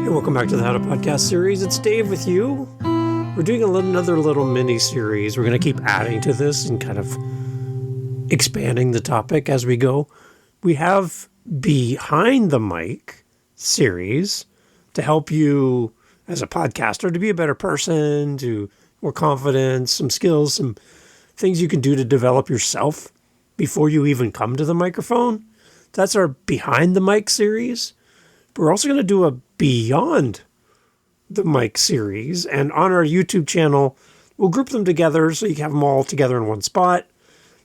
Hey, welcome back to the How to Podcast series. It's Dave with you. We're doing another little mini series. We're going to keep adding to this and kind of expanding the topic as we go. We have Behind the Mic series to help you as a podcaster to be a better person, to more confidence, some skills, some things you can do to develop yourself before you even come to the microphone. That's our Behind the Mic series. We're also going to do a Beyond the Mic series, and on our YouTube channel, we'll group them together so you can have them all together in one spot.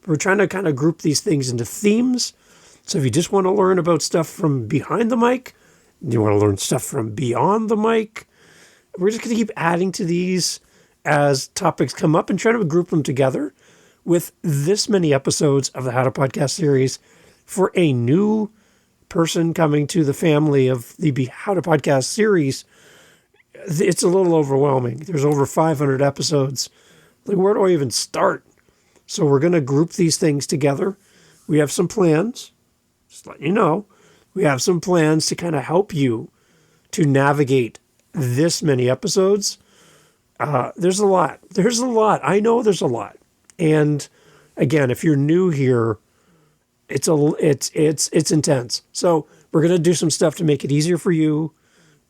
We're trying to kind of group these things into themes. So if you just want to learn about stuff from behind the mic, you want to learn stuff from beyond the mic, we're just going to keep adding to these as topics come up and trying to group them together with this many episodes of the How to Podcast series for a new person coming to the family of the How to Podcast series. It's a little overwhelming. There's over 500 episodes. Like, where do I even start? So we're going to group these things together. We have some plans. Just letting you know. We have some plans to kind of help you to navigate this many episodes. There's a lot. I know there's a lot. And again, if you're new here, it's intense. So we're going to do some stuff to make it easier for you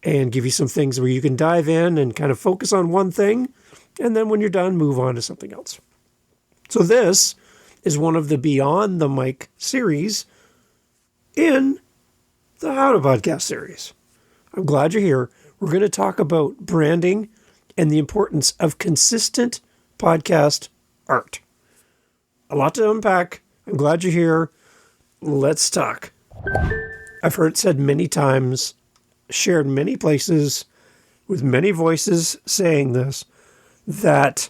and give you some things where you can dive in and kind of focus on one thing. And then when you're done, move on to something else. So this is one of the Beyond the Mic series in the How to Podcast series. I'm glad you're here. We're going to talk about branding and the importance of consistent podcast art. A lot to unpack. I'm glad you're here. Let's talk. I've heard it said many times, shared many places, with many voices saying this, that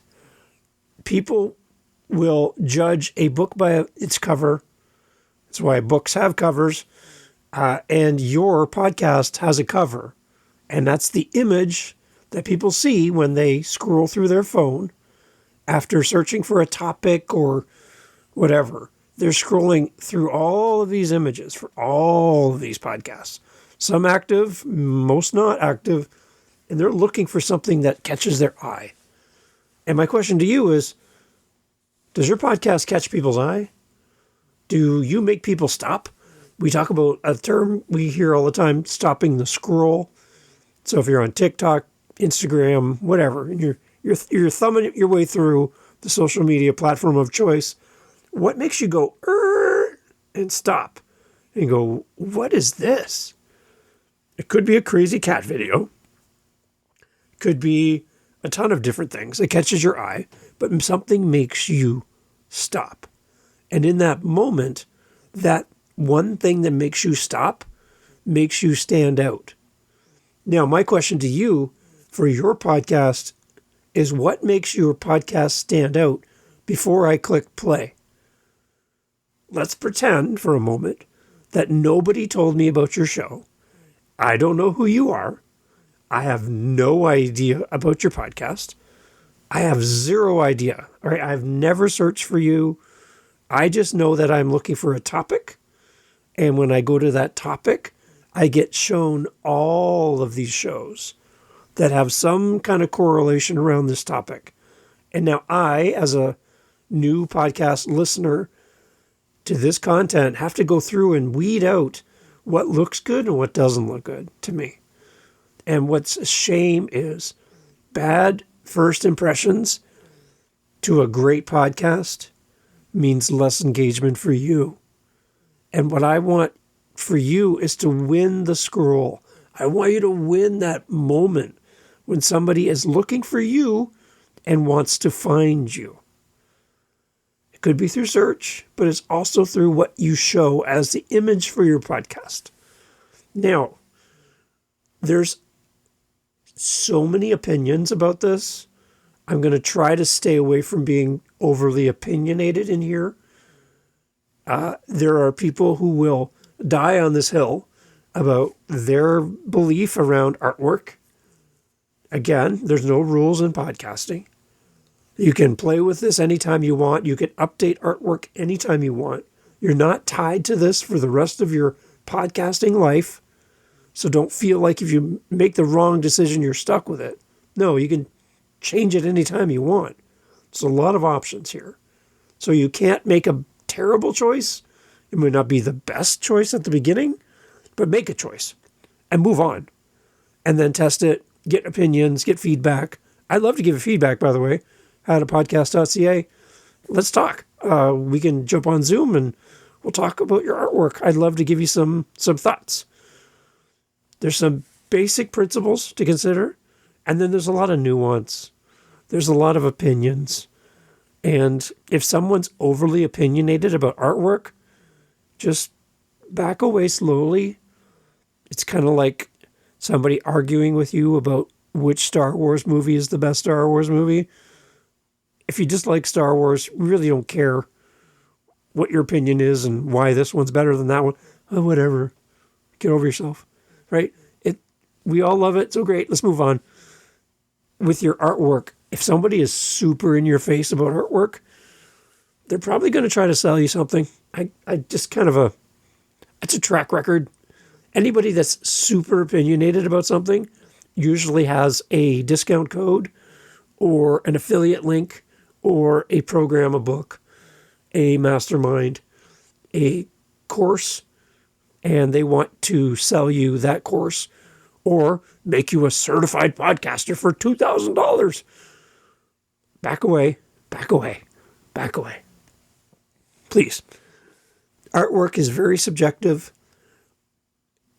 people will judge a book by its cover. That's why books have covers. And your podcast has a cover. And that's the image that people see when they scroll through their phone after searching for a topic or whatever. They're scrolling through all of these images for all of these podcasts. Some active, most not active, and they're looking for something that catches their eye. And my question to you is, does your podcast catch people's eye? Do you make people stop? We talk about a term we hear all the time, stopping the scroll. So if you're on TikTok, Instagram, whatever, and you're thumbing your way through the social media platform of choice, what makes you go, and stop and go, what is this? It could be a crazy cat video. It could be a ton of different things. It catches your eye, but something makes you stop. And in that moment, that one thing that makes you stop makes you stand out. Now, my question to you for your podcast is, what makes your podcast stand out before I click play? Let's pretend for a moment that nobody told me about your show. I don't know who you are. I have no idea about your podcast. I have zero idea. All right, I've never searched for you. I just know that I'm looking for a topic. And when I go to that topic, I get shown all of these shows that have some kind of correlation around this topic. And now I, as a new podcast listener to this content, have to go through and weed out what looks good and what doesn't look good to me. And what's a shame is bad first impressions to a great podcast means less engagement for you. And what I want for you is to win the scroll. I want you to win that moment when somebody is looking for you and wants to find you. It could be through search, but it's also through what you show as the image for your podcast. Now, there's so many opinions about this. I'm going to try to stay away from being overly opinionated in here. There are people who will die on this hill about their belief around artwork. Again, there's no rules in podcasting. You can play with this anytime you want. You can update artwork anytime you want. You're not tied to this for the rest of your podcasting life. So don't feel like if you make the wrong decision, you're stuck with it. No, you can change it anytime you want. There's a lot of options here. So you can't make a terrible choice. It might not be the best choice at the beginning, but make a choice and move on. And then test it, get opinions, get feedback. I'd love to give you feedback, by the way. Howtopodcast.ca. Let's talk. We can jump on Zoom and we'll talk about your artwork. I'd love to give you some thoughts. There's some basic principles to consider, and then there's a lot of nuance. There's a lot of opinions. And if someone's overly opinionated about artwork, just back away slowly. It's kind of like somebody arguing with you about which Star Wars movie is the best Star Wars movie. If you dislike Star Wars, really don't care what your opinion is and why this one's better than that one. Oh, whatever. Get over yourself, right? We all love it. So great. Let's move on. With your artwork, if somebody is super in your face about artwork, they're probably going to try to sell you something. I just it's a track record. Anybody that's super opinionated about something usually has a discount code or an affiliate link or a program, a book, a mastermind, a course, and they want to sell you that course or make you a certified podcaster for $2,000. Back away, back away, back away. Please. Artwork is very subjective.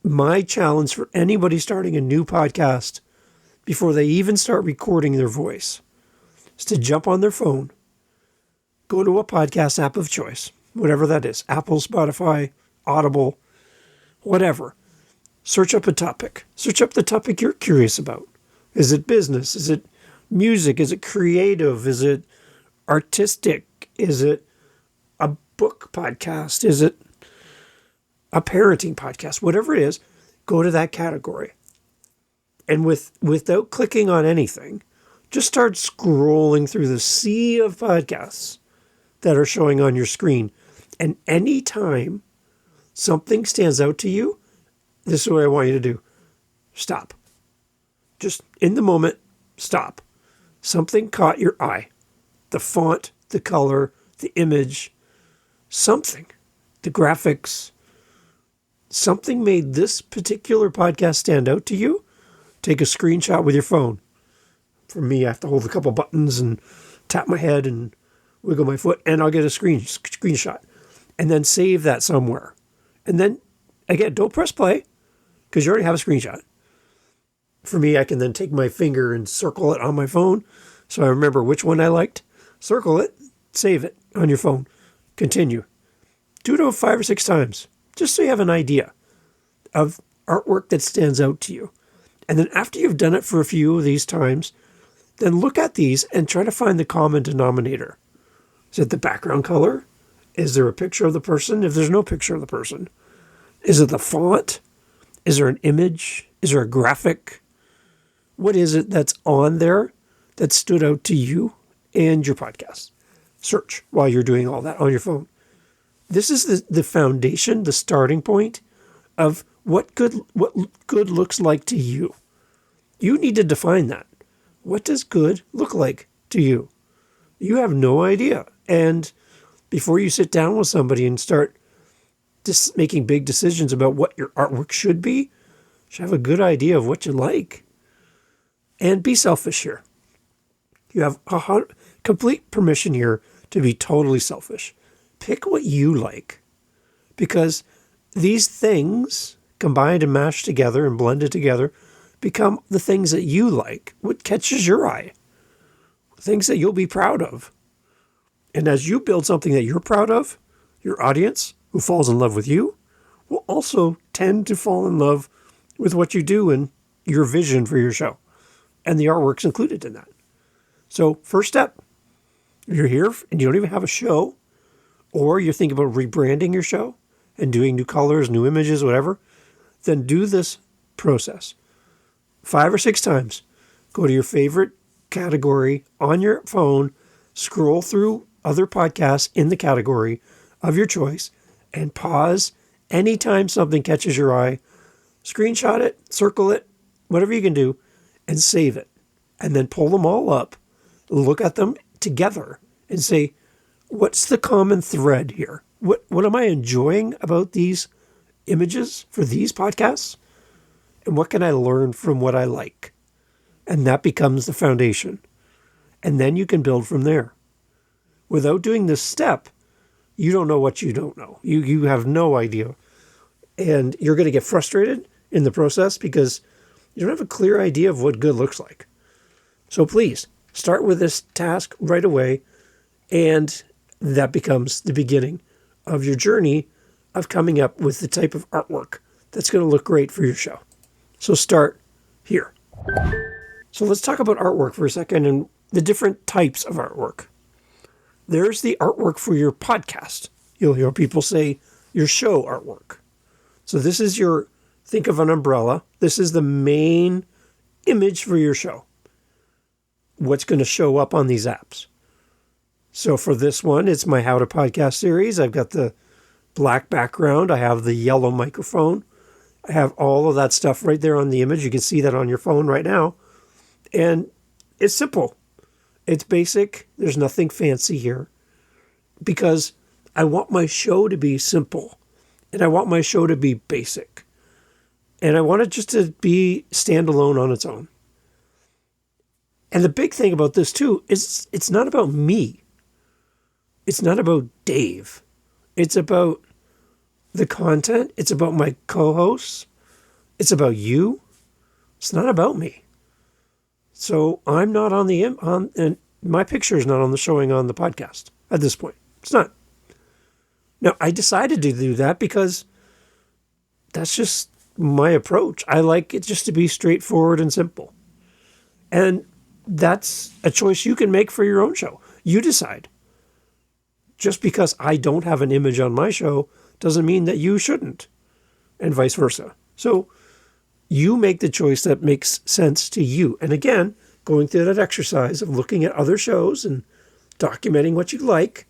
My challenge for anybody starting a new podcast before they even start recording their voice is to jump on their phone, go to a podcast app of choice, whatever that is, Apple, Spotify, Audible, whatever. Search up a topic. Search up the topic you're curious about. Is it business? Is it music? Is it creative? Is it artistic? Is it a book podcast? Is it a parenting podcast? Whatever it is, go to that category. And without clicking on anything, just start scrolling through the sea of podcasts that are showing on your screen. And anytime something stands out to you, this is what I want you to do. Stop. Just in the moment, stop. Something caught your eye. The font, the color, the image, something, the graphics, something made this particular podcast stand out to you. Take a screenshot with your phone. For me, I have to hold a couple buttons and tap my head and wiggle my foot, and I'll get a screenshot. And then save that somewhere. And then, again, don't press play, because you already have a screenshot. For me, I can then take my finger and circle it on my phone, so I remember which one I liked. Circle it, save it on your phone. Continue. Do it 5 or 6 times, just so you have an idea of artwork that stands out to you. And then after you've done it for a few of these times, then look at these and try to find the common denominator. Is it the background color? Is there a picture of the person? If there's no picture of the person, is it the font? Is there an image? Is there a graphic? What is it that's on there that stood out to you and your podcast? Search while you're doing all that on your phone. This is the foundation, the starting point of what good looks like to you. You need to define that. What does good look like to you? You have no idea. And before you sit down with somebody and start just making big decisions about what your artwork should be, you should have a good idea of what you like. And be selfish here. You have complete permission here to be totally selfish. Pick what you like. Because these things combined and mashed together and blended together become the things that you like, what catches your eye, things that you'll be proud of. And as you build something that you're proud of, your audience, who falls in love with you, will also tend to fall in love with what you do and your vision for your show. And the artwork's included in that. So first step, if you're here and you don't even have a show, or you're thinking about rebranding your show and doing new colors, new images, whatever, then do this process 5 or 6 times. Go to your favorite category on your phone, scroll through other podcasts in the category of your choice, and pause anytime something catches your eye. screenshot it, circle it, whatever you can do, and save it. And then pull them all up, look at them together, and say, what's the common thread here? What am I enjoying about these images for these podcasts? And what can I learn from what I like? And that becomes the foundation. And then you can build from there. Without doing this step, you don't know what you don't know. You have no idea. And you're going to get frustrated in the process because you don't have a clear idea of what good looks like. So please, start with this task right away, and that becomes the beginning of your journey of coming up with the type of artwork that's going to look great for your show. So start here. So let's talk about artwork for a second and the different types of artwork. There's the artwork for your podcast. You'll hear people say your show artwork. So this is think of an umbrella. This is the main image for your show. What's going to show up on these apps. So for this one, it's my How to Podcast series. I've got the black background. I have the yellow microphone. I have all of that stuff right there on the image. You can see that on your phone right now. And it's simple. It's basic. There's nothing fancy here because I want my show to be simple and I want my show to be basic. And I want it just to be standalone on its own. And the big thing about this too is it's not about me. It's not about Dave. It's about the content. It's about my co-hosts. It's about you. It's not about me. So I'm not and my picture is not showing on the podcast at this point. It's not. Now, I decided to do that because that's just my approach. I like it just to be straightforward and simple. And that's a choice you can make for your own show. You decide. Just because I don't have an image on my show doesn't mean that you shouldn't, and vice versa. So you make the choice that makes sense to you. And again, going through that exercise of looking at other shows and documenting what you like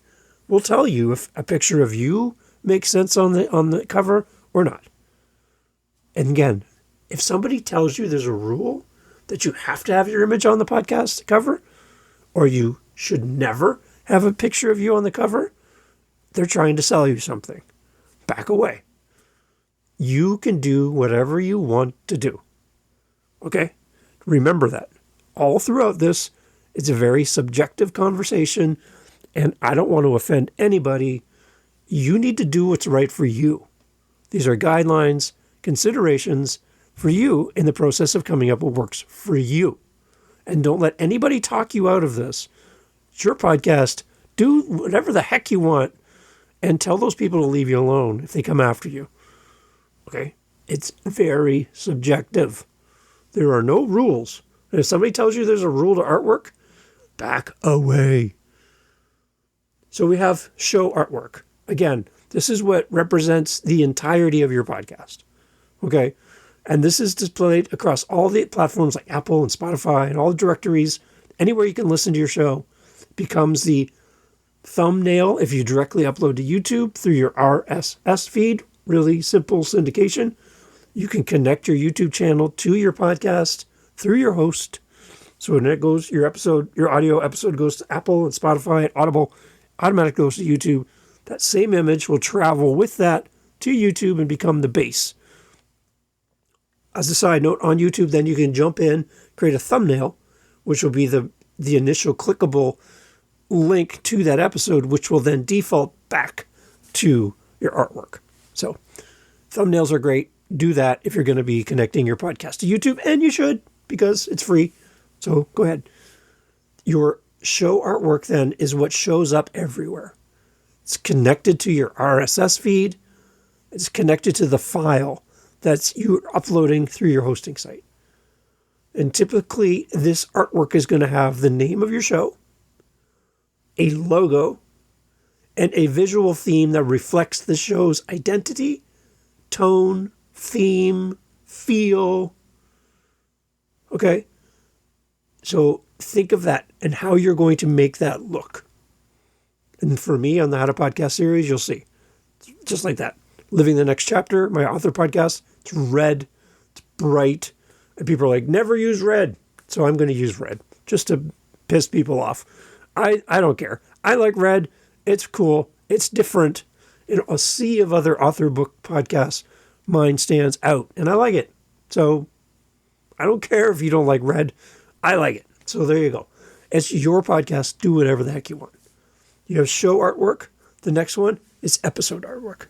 will tell you if a picture of you makes sense on the cover or not. And again, if somebody tells you there's a rule that you have to have your image on the podcast cover, or you should never have a picture of you on the cover, they're trying to sell you something. Back away. You can do whatever you want to do. Okay? Remember that. All throughout this, it's a very subjective conversation, and I don't want to offend anybody. You need to do what's right for you. These are guidelines, considerations for you in the process of coming up with what works for you. And don't let anybody talk you out of this. It's your podcast. Do whatever the heck you want and tell those people to leave you alone if they come after you. Okay? It's very subjective. There are no rules. And if somebody tells you there's a rule to artwork, back away. So we have show artwork. Again, this is what represents the entirety of your podcast. Okay? And this is displayed across all the platforms like Apple and Spotify and all the directories. Anywhere you can listen to your show becomes the thumbnail if you directly upload to YouTube through your RSS feed. Really simple syndication. You can connect your YouTube channel to your podcast through your host. So when it goes, your audio episode goes to Apple and Spotify and Audible, automatically goes to YouTube. That same image will travel with that to YouTube and become the base. As a side note, on YouTube, then you can jump in, create a thumbnail, which will be the initial clickable link to that episode, which will then default back to your artwork. So thumbnails are great. Do that if you're going to be connecting your podcast to YouTube, and you should because it's free. So go ahead. Your show artwork then is what shows up everywhere. It's connected to your RSS feed. It's connected to the file that's you're uploading through your hosting site. And typically this artwork is going to have the name of your show, a logo, and a visual theme that reflects the show's identity, tone, theme, feel. Okay? So think of that and how you're going to make that look. And for me on the How to Podcast series, you'll see. Just like that. Living the Next Chapter, my author podcast, it's red. bright, and people are like, never use red. So I'm going to use red just to piss people off. I don't care. I like red. It's cool. It's different. In a sea of other author book podcasts, mine stands out, and I like it. So I don't care if you don't like red. I like it. So there you go. It's your podcast. Do whatever the heck you want. You have show artwork. The next one is episode artwork.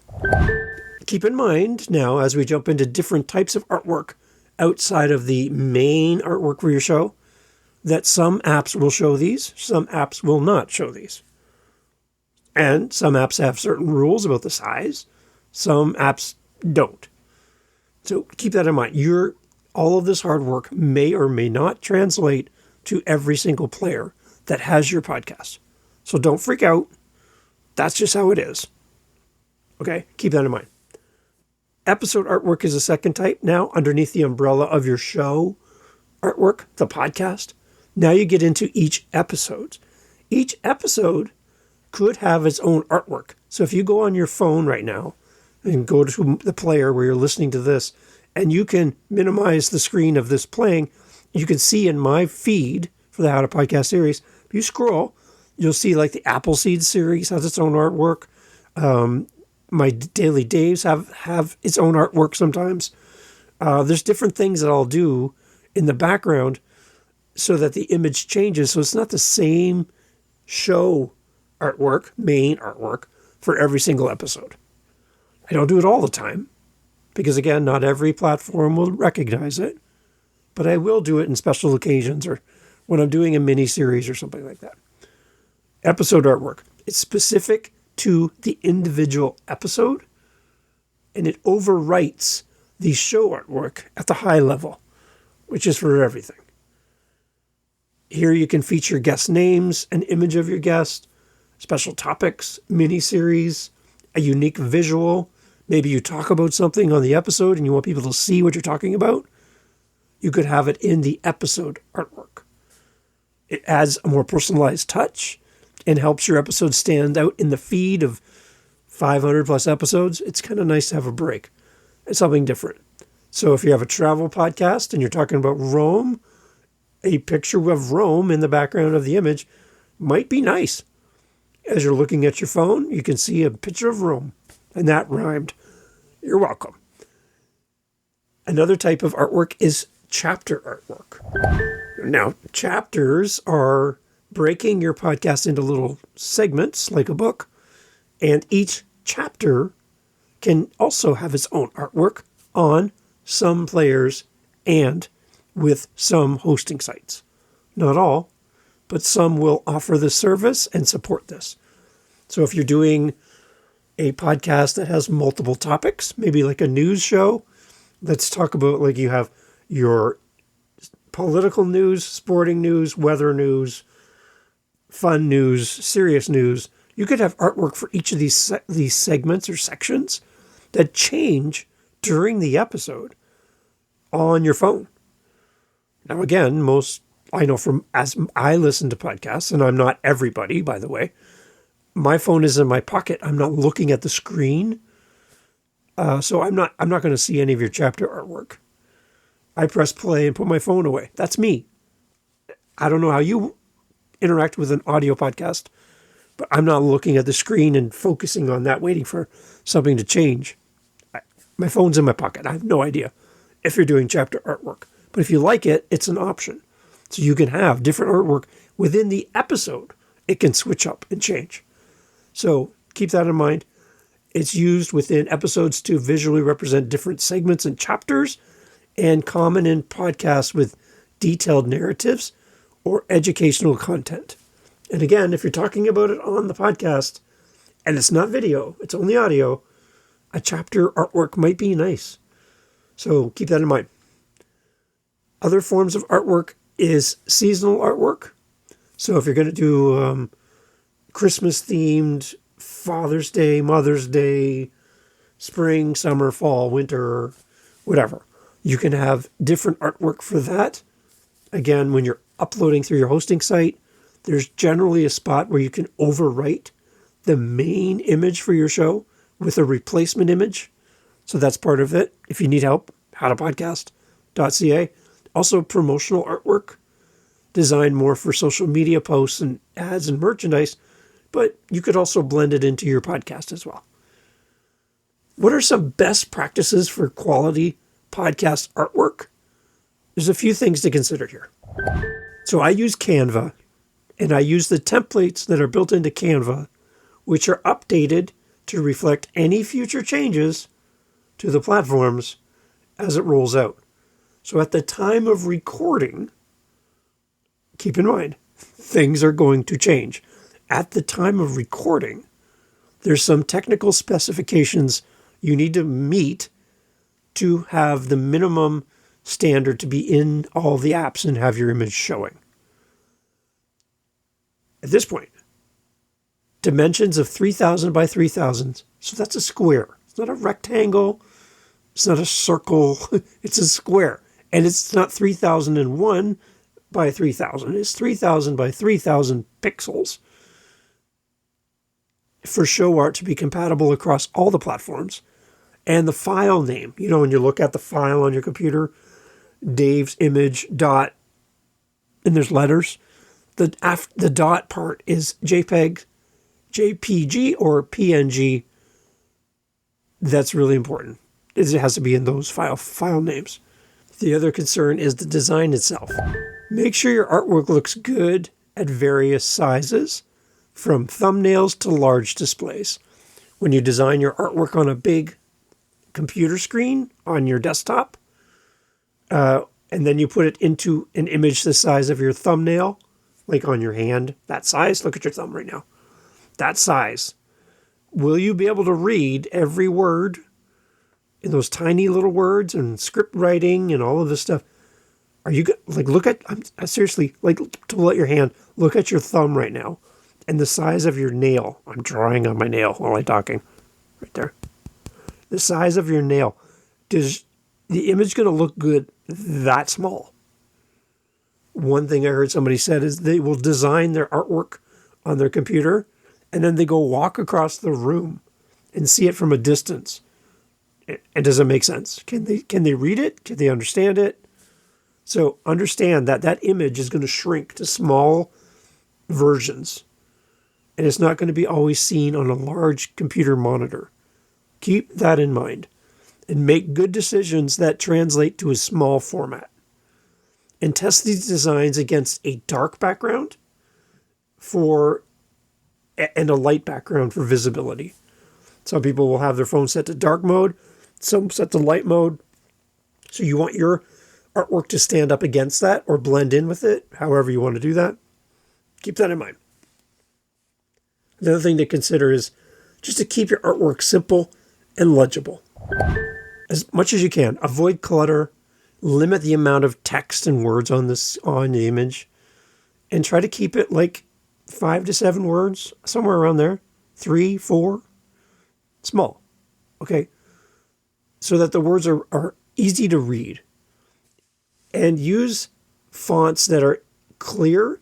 Keep in mind now, as we jump into different types of artwork outside of the main artwork for your show, that some apps will show these, some apps will not show these. And some apps have certain rules about the size, some apps don't. So keep that in mind. All of this hard work may or may not translate to every single player that has your podcast. So don't freak out. That's just how it is. Okay, keep that in mind. Episode artwork is a second type now underneath the umbrella of your show artwork, the podcast. Now you get into each episode. Each episode could have its own artwork. So if you go on your phone right now and go to the player where you're listening to this, and you can minimize the screen of this playing, you can see in my feed for the How to Podcast series, if you scroll, you'll see like the Appleseed series has its own artwork. My Daily Daves have its own artwork sometimes. There's different things that I'll do in the background so that the image changes. So it's not the same show artwork, main artwork, for every single episode. I don't do it all the time because, again, not every platform will recognize it. But I will do it in special occasions or when I'm doing a mini-series or something like that. Episode artwork. It's specific to the individual episode, and it overwrites the show artwork at the high level, which is for everything. Here you can feature guest names, an image of your guest, special topics, mini-series, a unique visual. Maybe you talk about something on the episode and you want people to see what you're talking about. You could have it in the episode artwork. It adds a more personalized touch and helps your episode stand out in the feed of 500 plus episodes. It's kind of nice to have a break. It's something different. So if you have a travel podcast and you're talking about Rome, a picture of Rome in the background of the image might be nice. As you're looking at your phone, you can see a picture of Rome. And that rhymed. You're welcome. Another type of artwork is chapter artwork. Now, chapters are breaking your podcast into little segments like a book, and each chapter can also have its own artwork on some players and with some hosting sites. Not all, but some will offer this service and support this. So if you're doing a podcast that has multiple topics, maybe like a news show, let's talk about, like, you have your political news, sporting news, weather news, fun news, serious news. You could have artwork for each of these segments or sections that change during the episode on your phone. Now, again, I know from as I listen to podcasts, and I'm not everybody, by the way, my phone is in my pocket. I'm not looking at the screen. So I'm not going to see any of your chapter artwork. I press play and put my phone away. That's me. I don't know how you interact with an audio podcast, but I'm not looking at the screen and focusing on that, waiting for something to change. My phone's in my pocket. I have no idea if you're doing chapter artwork. But if you like it, it's an option. So you can have different artwork within the episode. It can switch up and change. So keep that in mind. It's used within episodes to visually represent different segments and chapters, and common in podcasts with detailed narratives or educational content. And again, if you're talking about it on the podcast and it's not video, it's only audio, a chapter artwork might be nice. So keep that in mind. Other forms of artwork is seasonal artwork. So if you're going to do Christmas themed, Father's Day, Mother's Day, spring, summer, fall, winter, whatever, you can have different artwork for that. Again, when you're uploading through your hosting site, there's generally a spot where you can overwrite the main image for your show with a replacement image. So that's part of it. If you need help, how to podcast, pitfalls.ca. Also promotional artwork, designed more for social media posts and ads and merchandise, but you could also blend it into your podcast as well. What are some best practices for quality podcast artwork? There's a few things to consider here. So I use Canva, and I use the templates that are built into Canva, which are updated to reflect any future changes to the platforms as it rolls out. So at the time of recording, keep in mind, things are going to change. At the time of recording, there's some technical specifications you need to meet to have the minimum standard to be in all the apps and have your image showing. At this point, dimensions of 3,000 by 3,000, so that's a square. It's not a rectangle. It's not a circle. It's a square. And it's not 3001 by 3000. It's 3000 by 3000 pixels for show art to be compatible across all the platforms. And the file name, when you look at the file on your computer, Dave's image dot, and there's letters. The dot part is JPEG, JPG, or PNG. That's really important. It has to be in those file names. The other concern is the design itself. Make sure your artwork looks good at various sizes, from thumbnails to large displays. When you design your artwork on a big computer screen on your desktop, and then you put it into an image the size of your thumbnail, like on your hand, that size, look at your thumb right now, that size. Will you be able to read every word in those tiny little words and script writing and all of this stuff? Are you look at, seriously, to let your hand, look at your thumb right now and the size of your nail. I'm drawing on my nail while I'm talking, right there. The size of your nail. Is the image going to look good that small? One thing I heard somebody said is they will design their artwork on their computer and then they go walk across the room and see it from a distance. And does it make sense? Can they read it? Can they understand it? So understand that image is going to shrink to small versions, and it's not going to be always seen on a large computer monitor. Keep that in mind and make good decisions that translate to a small format. And test these designs against a dark background and a light background for visibility. Some people will have their phone set to dark mode, some set to light mode. So you want your artwork to stand up against that or blend in with it, however you want to do that. Keep that in mind. The other thing to consider is just to keep your artwork simple and legible. As much as you can, avoid clutter, limit the amount of text and words on the image, and try to keep it like 5 to 7 words, somewhere around there, 3, 4, small, okay? So that the words are easy to read. And use fonts that are clear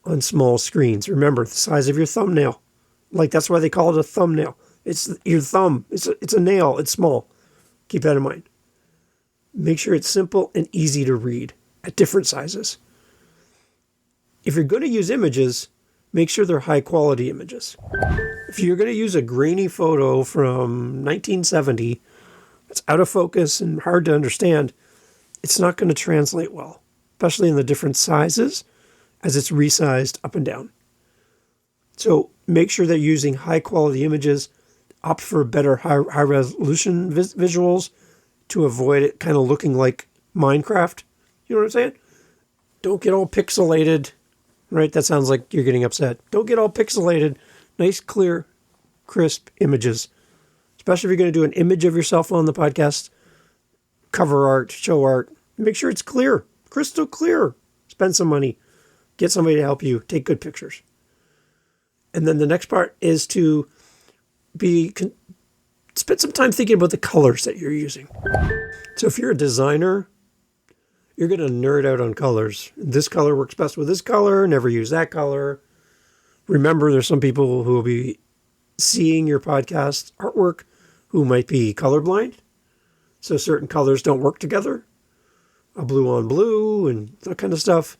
on small screens. Remember, the size of your thumbnail. That's why they call it a thumbnail. It's your thumb. It's a nail. It's small. Keep that in mind. Make sure it's simple and easy to read at different sizes. If you're going to use images, make sure they're high quality images. If you're going to use a grainy photo from 1970 that's out of focus and hard to understand, it's not going to translate well, especially in the different sizes as it's resized up and down. So make sure that you're using high quality images, opt for better high resolution visuals to avoid it kind of looking like Minecraft. You know what I'm saying? Don't get all pixelated, right? That sounds like you're getting upset. Don't get all pixelated. Nice, clear, crisp images. Especially if you're going to do an image of yourself on the podcast, cover art, show art. Make sure it's clear, crystal clear. Spend some money. Get somebody to help you take good pictures. And then the next part is to spend some time thinking about the colors that you're using. So if you're a designer, you're going to nerd out on colors. This color works best with this color. Never use that color. Remember, there's some people who will be seeing your podcast artwork who might be colorblind. So certain colors don't work together. a blue on blue and that kind of stuff.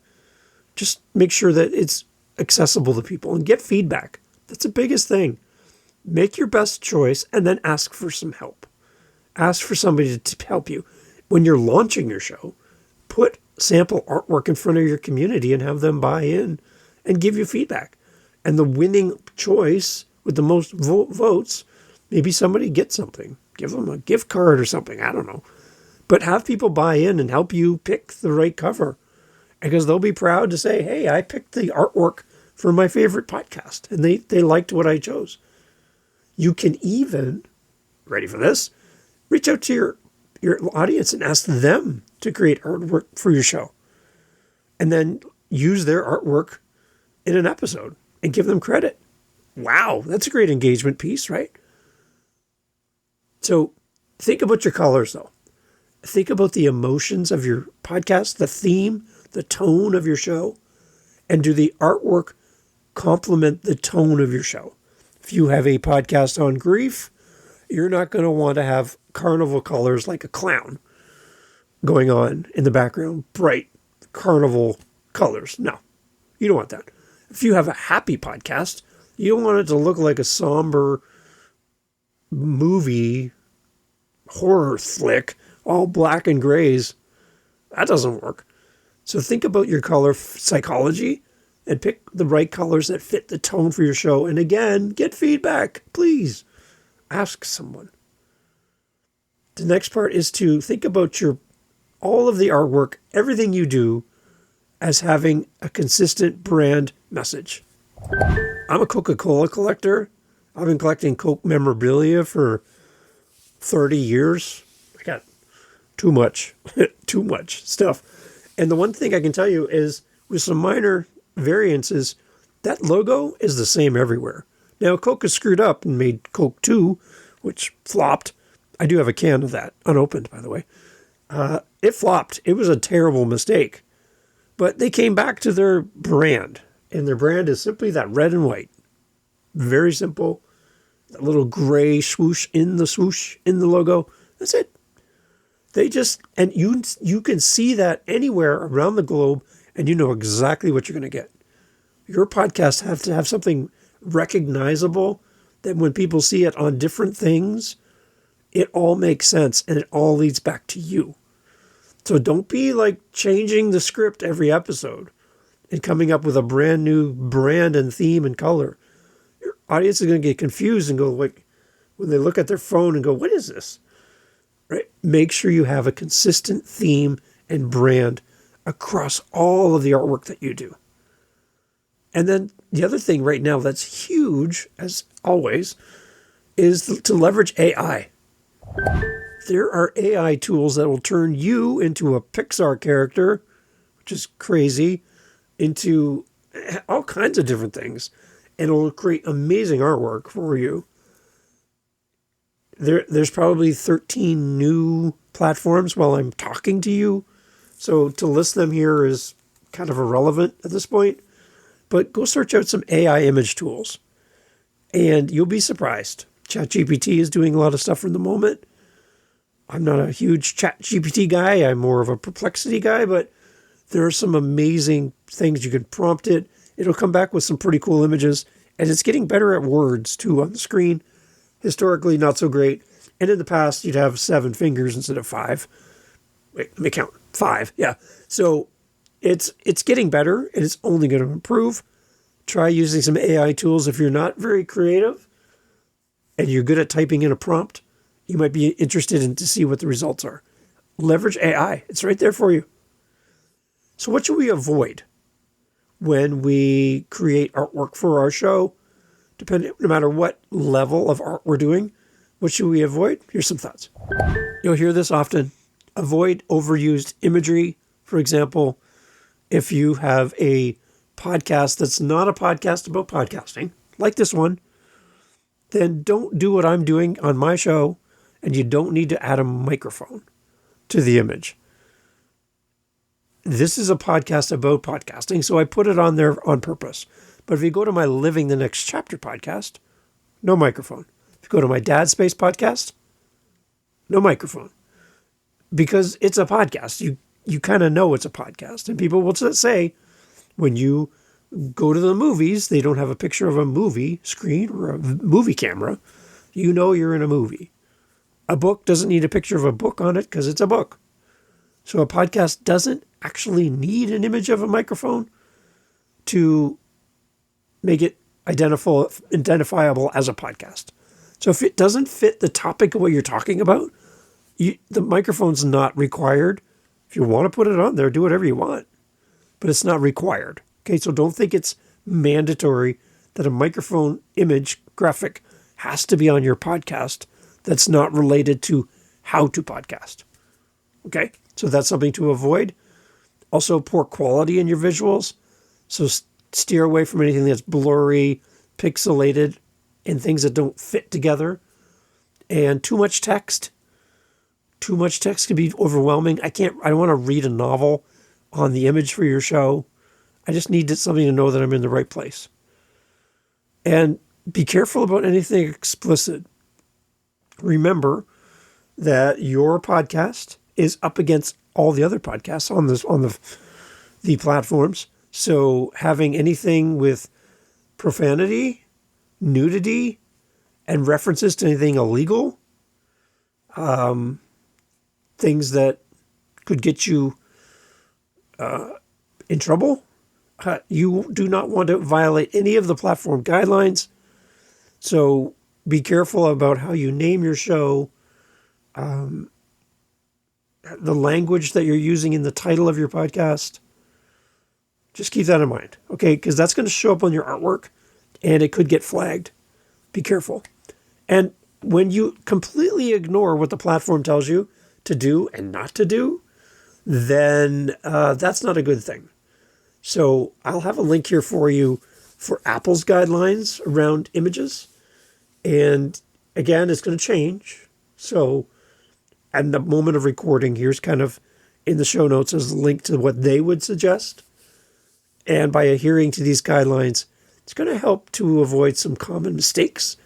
Just make sure that it's accessible to people and get feedback. That's the biggest thing. Make your best choice and then ask for some help. Ask for somebody to help you. When you're launching your show, put sample artwork in front of your community and have them buy in and give you feedback. And the winning choice with the most votes, maybe somebody gets something. Give them a gift card or something. I don't know. But have people buy in and help you pick the right cover. Because they'll be proud to say, hey, I picked the artwork for my favorite podcast. And they liked what I chose. You can even, ready for this, reach out to your audience and ask them to create artwork for your show. And then use their artwork in an episode and give them credit. Wow, that's a great engagement piece, right? So think about your colors, though. Think about the emotions of your podcast, the theme, the tone of your show, and do the artwork complement the tone of your show? If you have a podcast on grief, you're not going to want to have carnival colors like a clown going on in the background, bright carnival colors. No, you don't want that. If you have a happy podcast, you don't want it to look like a somber movie horror flick, all black and grays. That doesn't work. So think about your color psychology and pick the right colors that fit the tone for your show. And again, get feedback, please. Ask someone. The next part is to think about all of the artwork, everything you do, as having a consistent brand message. I'm a Coca-Cola collector. I've been collecting Coke memorabilia for 30 years. I got too much stuff. And the one thing I can tell you is, with some minor variances, that logo is the same everywhere. Now, Coke has screwed up and made Coke 2, which flopped. I do have a can of that, unopened, by the way. It flopped. It was a terrible mistake. But they came back to their brand, and their brand is simply that red and white. Very simple. That little gray swoosh in the logo. That's it. They just, and you can see that anywhere around the globe, and you know exactly what you're going to get. Your podcast has to have something recognizable that when people see it on different things, it all makes sense and it all leads back to you. So don't be like changing the script every episode and coming up with a brand new brand and theme and color. Your audience is going to get confused and go like, when they look at their phone and go, what is this? Right? Make sure you have a consistent theme and brand across all of the artwork that you do. And then the other thing right now that's huge, as always, is to leverage AI. There are AI tools that will turn you into a Pixar character, which is crazy, into all kinds of different things. And it'll create amazing artwork for you. There's probably 13 new platforms while I'm talking to you. So to list them here is kind of irrelevant at this point. But go search out some AI image tools. And you'll be surprised. ChatGPT is doing a lot of stuff for the moment. I'm not a huge ChatGPT guy. I'm more of a Perplexity guy. But there are some amazing things. You can prompt it. It'll come back with some pretty cool images. And it's getting better at words, too, on the screen. Historically, not so great. And in the past, you'd have 7 fingers instead of 5. Wait, let me count. 5, yeah. So it's getting better, and it's only going to improve. Try using some AI tools. If you're not very creative and you're good at typing in a prompt, you might be interested in to see what the results are. Leverage AI. It's right there for you. So what should we avoid when we create artwork for our show? No matter what level of art we're doing, what should we avoid? Here's some thoughts. You'll hear this often. Avoid overused imagery. For example, if you have a podcast that's not a podcast about podcasting, like this one, then don't do what I'm doing on my show, and you don't need to add a microphone to the image. This is a podcast about podcasting, so I put it on there on purpose. But if you go to my Living the Next Chapter podcast, no microphone. If you go to my Dad's Space podcast, no microphone. Because it's a podcast. you kind of know it's a podcast. And people will say, when you go to the movies, they don't have a picture of a movie screen or a movie camera. You know you're in a movie. A book doesn't need a picture of a book on it because it's a book. So a podcast doesn't actually need an image of a microphone to make it identifiable as a podcast. So if it doesn't fit the topic of what you're talking about, the microphone's not required. If you want to put it on there, do whatever you want, but it's not required. Okay, so don't think it's mandatory that a microphone image graphic has to be on your podcast that's not related to how to podcast. Okay, so that's something to avoid. Also, poor quality in your visuals. So steer away from anything that's blurry, pixelated, and things that don't fit together. And too much text. Too much text can be overwhelming. I don't want to read a novel on the image for your show. I just need something to know that I'm in the right place. And be careful about anything explicit. Remember that your podcast is up against all the other podcasts on the platforms. So having anything with profanity, nudity, and references to anything illegal, things that could get you in trouble, you do not want to violate any of the platform guidelines. So be careful about how you name your show, the language that you're using in the title of your podcast. Just keep that in mind, okay? Because that's going to show up on your artwork, and it could get flagged. Be careful. And when you completely ignore what the platform tells you to do and not to do, then that's not a good thing. So I'll have a link here for you for Apple's guidelines around images. And again, it's going to change. So at the moment of recording, here's kind of in the show notes as a link to what they would suggest. And by adhering to these guidelines, it's going to help to avoid some common mistakes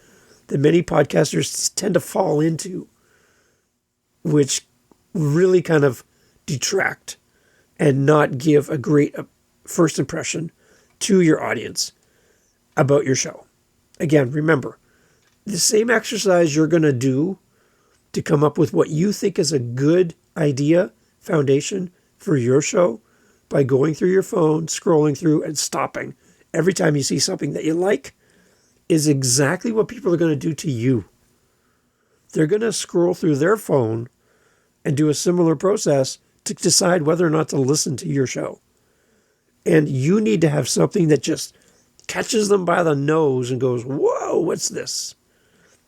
that many podcasters tend to fall into, which really kind of detract and not give a great first impression to your audience about your show. Again, remember, the same exercise you're going to do to come up with what you think is a good idea, foundation for your show, by going through your phone, scrolling through, and stopping every time you see something that you like, is exactly what people are going to do to you. They're going to scroll through their phone and do a similar process to decide whether or not to listen to your show. And you need to have something that just catches them by the nose and goes, whoa, what's this?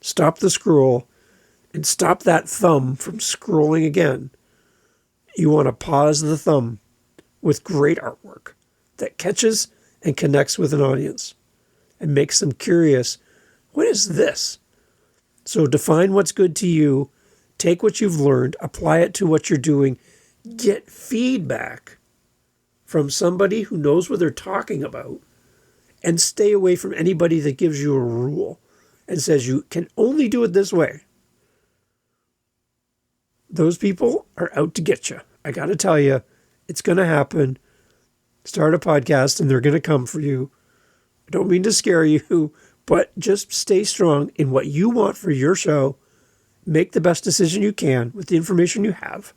Stop the scroll and stop that thumb from scrolling again. You want to pause the thumb with great artwork that catches and connects with an audience and makes them curious. What is this? So define what's good to you. Take what you've learned, apply it to what you're doing, get feedback from somebody who knows what they're talking about, and stay away from anybody that gives you a rule and says you can only do it this way. Those people are out to get you. I got to tell you, it's going to happen. Start a podcast and they're going to come for you. I don't mean to scare you, but just stay strong in what you want for your show. Make the best decision you can with the information you have.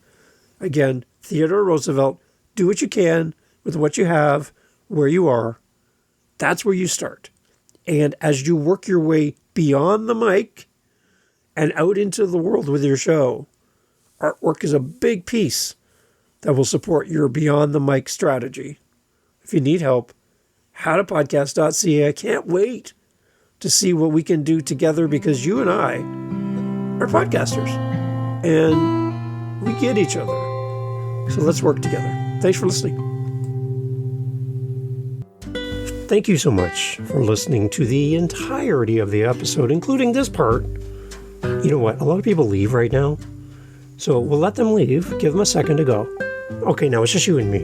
Again, Theodore Roosevelt, do what you can with what you have, where you are. That's where you start. And as you work your way beyond the mic and out into the world with your show, artwork is a big piece that will support your beyond the mic strategy. If you need help, howtopodcast.ca. I can't wait to see what we can do together because you and I are podcasters and we get each other. So let's work together. Thanks for listening. Thank you so much for listening to the entirety of the episode, including this part. You know what? A lot of people leave right now. So we'll let them leave. Give them a second to go. Okay, now it's just you and me.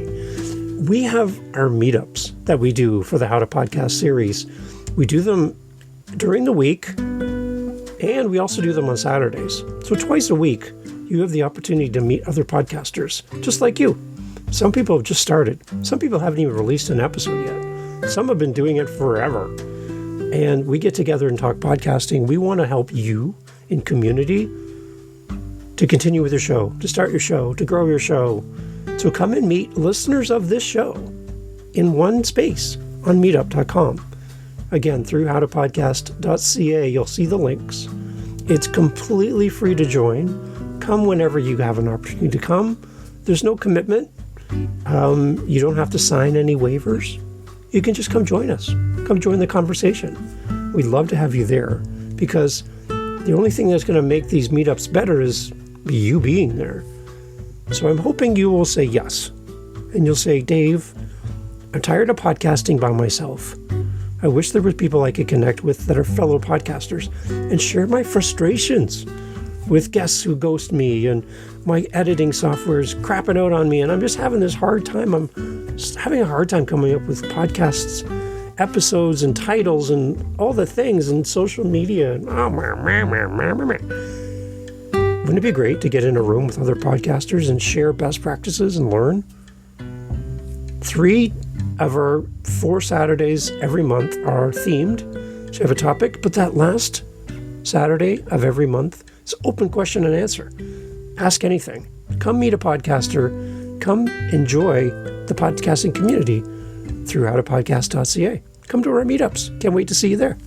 We have our meetups that we do for the How to Podcast series. We do them during the week, and we also do them on Saturdays. So twice a week, you have the opportunity to meet other podcasters, just like you. Some people have just started. Some people haven't even released an episode yet. Some have been doing it forever. And we get together and talk podcasting. We want to help you in community to continue with your show, to start your show, to grow your show. So come and meet listeners of this show in one space on meetup.com. Again, through howtopodcast.ca, you'll see the links. It's completely free to join. Come whenever you have an opportunity to come. There's no commitment. You don't have to sign any waivers. You can just come join us. Come join the conversation. We'd love to have you there, because the only thing that's going to make these meetups better is you being there. So I'm hoping you will say yes. And you'll say, Dave, I'm tired of podcasting by myself. I wish there were people I could connect with that are fellow podcasters and share my frustrations with guests who ghost me, and my editing software is crapping out on me, and I'm just having this hard time. I'm just having a hard time coming up with podcasts, episodes, and titles, and all the things, and social media. Wouldn't it be great to get in a room with other podcasters and share best practices and learn? 3 of our 4 Saturdays every month are themed. So you have a topic, but that last Saturday of every month is open question and answer. Ask anything. Come meet a podcaster. Come enjoy the podcasting community through howtopodcast.ca. Come to our meetups. Can't wait to see you there.